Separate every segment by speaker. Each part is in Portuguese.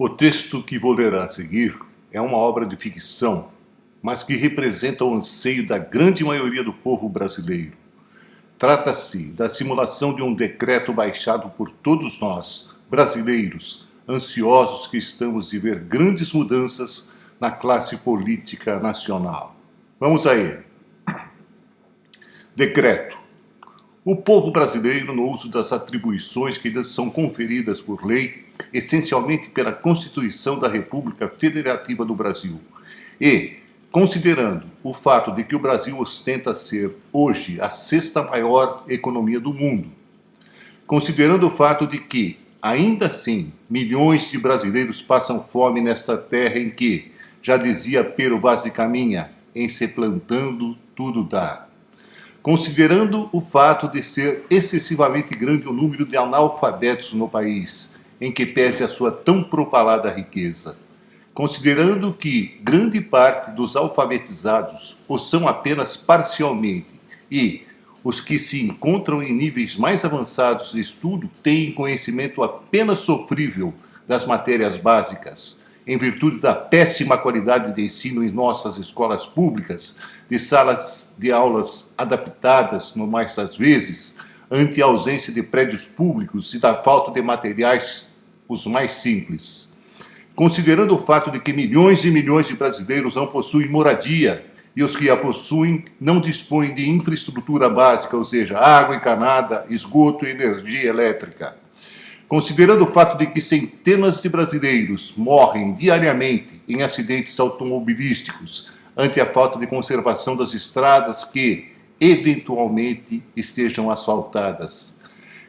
Speaker 1: O texto que vou ler a seguir é uma obra de ficção, mas que representa o anseio da grande maioria do povo brasileiro. Trata-se da simulação de um decreto baixado por todos nós, brasileiros, ansiosos que estamos de ver grandes mudanças na classe política nacional. Vamos a ele. Decreto. O povo brasileiro, no uso das atribuições que lhe são conferidas por lei, essencialmente pela Constituição da República Federativa do Brasil, e, considerando o fato de que o Brasil ostenta ser, hoje, a sexta maior economia do mundo, considerando o fato de que, ainda assim, milhões de brasileiros passam fome nesta terra em que, já dizia Pero Vaz de Caminha, em se plantando tudo dá. Considerando o fato de ser excessivamente grande o número de analfabetos no país, em que pese a sua tão propalada riqueza. Considerando que grande parte dos alfabetizados o são apenas parcialmente e os que se encontram em níveis mais avançados de estudo têm conhecimento apenas sofrível das matérias básicas, em virtude da péssima qualidade de ensino em nossas escolas públicas, de salas de aulas adaptadas, no mais das vezes, ante a ausência de prédios públicos e da falta de materiais, os mais simples. Considerando o fato de que milhões e milhões de brasileiros não possuem moradia e os que a possuem não dispõem de infraestrutura básica, ou seja, água encanada, esgoto e energia elétrica. Considerando o fato de que centenas de brasileiros morrem diariamente em acidentes automobilísticos ante a falta de conservação das estradas que, eventualmente, estejam asfaltadas.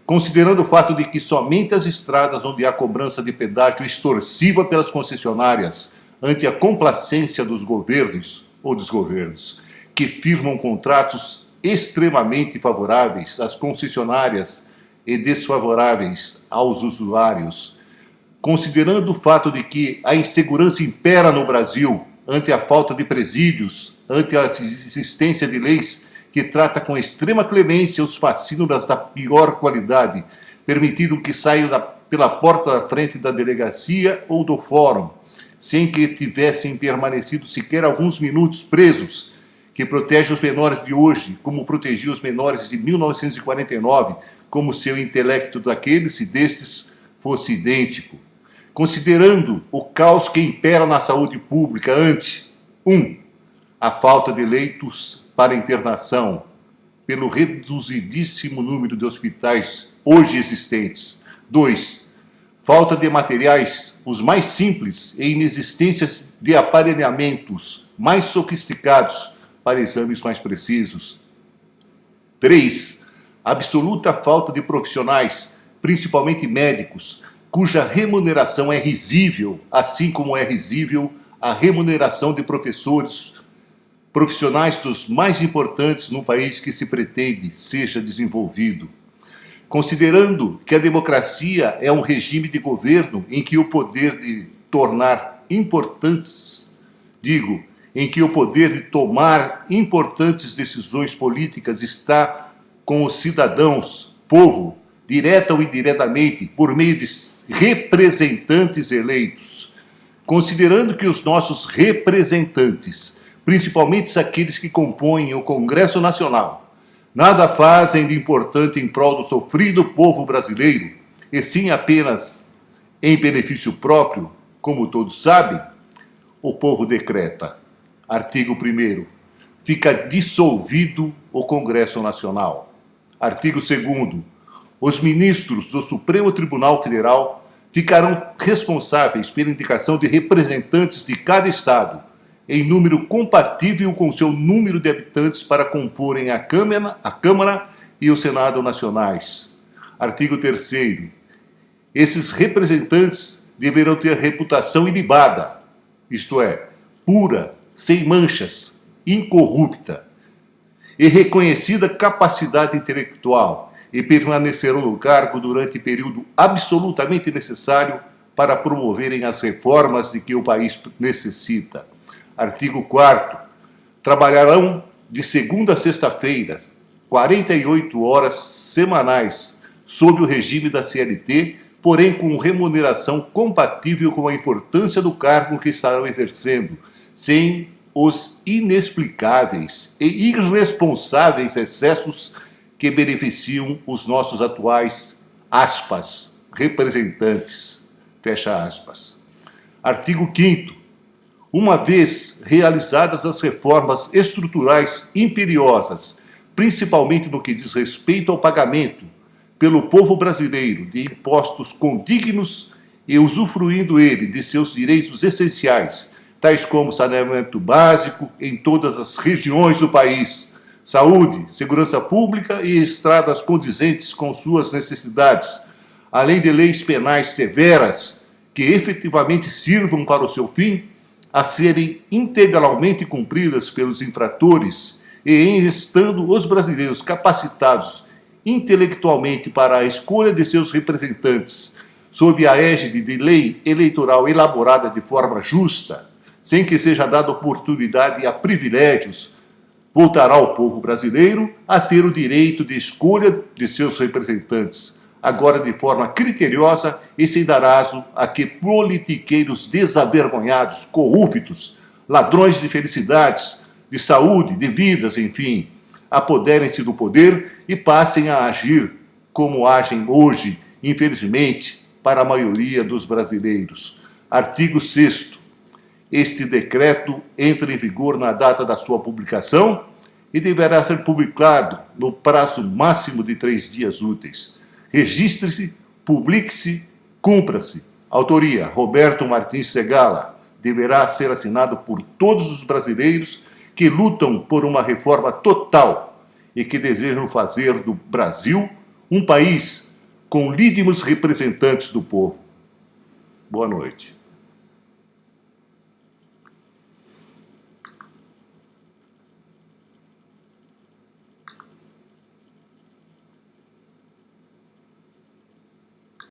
Speaker 1: Considerando o fato de que somente as estradas onde há cobrança de pedágio extorsiva pelas concessionárias ante a complacência dos governos ou desgovernos, que firmam contratos extremamente favoráveis às concessionárias e desfavoráveis aos usuários, considerando o fato de que a insegurança impera no Brasil ante a falta de presídios, ante a existência de leis que trata com extrema clemência os facínoras da pior qualidade, permitindo que saiam pela porta da frente da delegacia ou do fórum, sem que tivessem permanecido sequer alguns minutos presos, que protege os menores de hoje, como protegia os menores de 1949, como se o intelecto daqueles e destes fosse idêntico. Considerando o caos que impera na saúde pública ante 1. A falta de leitos para internação, pelo reduzidíssimo número de hospitais hoje existentes. 2. Falta de materiais, os mais simples, e inexistência de aparelhamentos mais sofisticados para exames mais precisos. 3. Absoluta falta de profissionais, principalmente médicos, cuja remuneração é risível, assim como é risível a remuneração de profissionais dos mais importantes no país que se pretende seja desenvolvido. Considerando que a democracia é um regime de governo em que o poder de tornar importantes, em que o poder de tomar importantes decisões políticas está com os cidadãos, povo, direta ou indiretamente, por meio de representantes eleitos, considerando que os nossos representantes, principalmente aqueles que compõem o Congresso Nacional, nada fazem de importante em prol do sofrido povo brasileiro, e sim apenas em benefício próprio, como todos sabem, o povo decreta. Artigo 1º. Fica dissolvido o Congresso Nacional. Artigo 2º. Os ministros do Supremo Tribunal Federal ficarão responsáveis pela indicação de representantes de cada Estado, em número compatível com seu número de habitantes para comporem a Câmara e o Senado nacionais. Artigo 3º. Esses representantes deverão ter reputação ilibada, isto é, pura, sem manchas, incorrupta, e reconhecida capacidade intelectual, e permanecerão no cargo durante período absolutamente necessário para promoverem as reformas de que o país necessita. Artigo 4º. Trabalharão de segunda a sexta-feira, 48 horas semanais, sob o regime da CLT, porém com remuneração compatível com a importância do cargo que estarão exercendo, sem os inexplicáveis e irresponsáveis excessos que beneficiam os nossos atuais, aspas, representantes, fecha aspas. Artigo 5º. Uma vez realizadas as reformas estruturais imperiosas, principalmente no que diz respeito ao pagamento pelo povo brasileiro de impostos condignos e usufruindo ele de seus direitos essenciais, tais como saneamento básico em todas as regiões do país, saúde, segurança pública e estradas condizentes com suas necessidades, além de leis penais severas que efetivamente sirvam para o seu fim, a serem integralmente cumpridas pelos infratores e em estando os brasileiros capacitados intelectualmente para a escolha de seus representantes, sob a égide de lei eleitoral elaborada de forma justa, sem que seja dada oportunidade a privilégios, voltará o povo brasileiro a ter o direito de escolha de seus representantes, agora de forma criteriosa e sem dar aso a que politiqueiros desavergonhados, corruptos, ladrões de felicidades, de saúde, de vidas, enfim, apoderem-se do poder e passem a agir como agem hoje, infelizmente, para a maioria dos brasileiros. Artigo 6º. Este decreto entra em vigor na data da sua publicação e deverá ser publicado no prazo máximo de 3 dias úteis. Registre-se, publique-se, cumpra-se. Autoria: Roberto Martins Segala. Deverá ser assinado por todos os brasileiros que lutam por uma reforma total e que desejam fazer do Brasil um país com legítimos representantes do povo. Boa noite.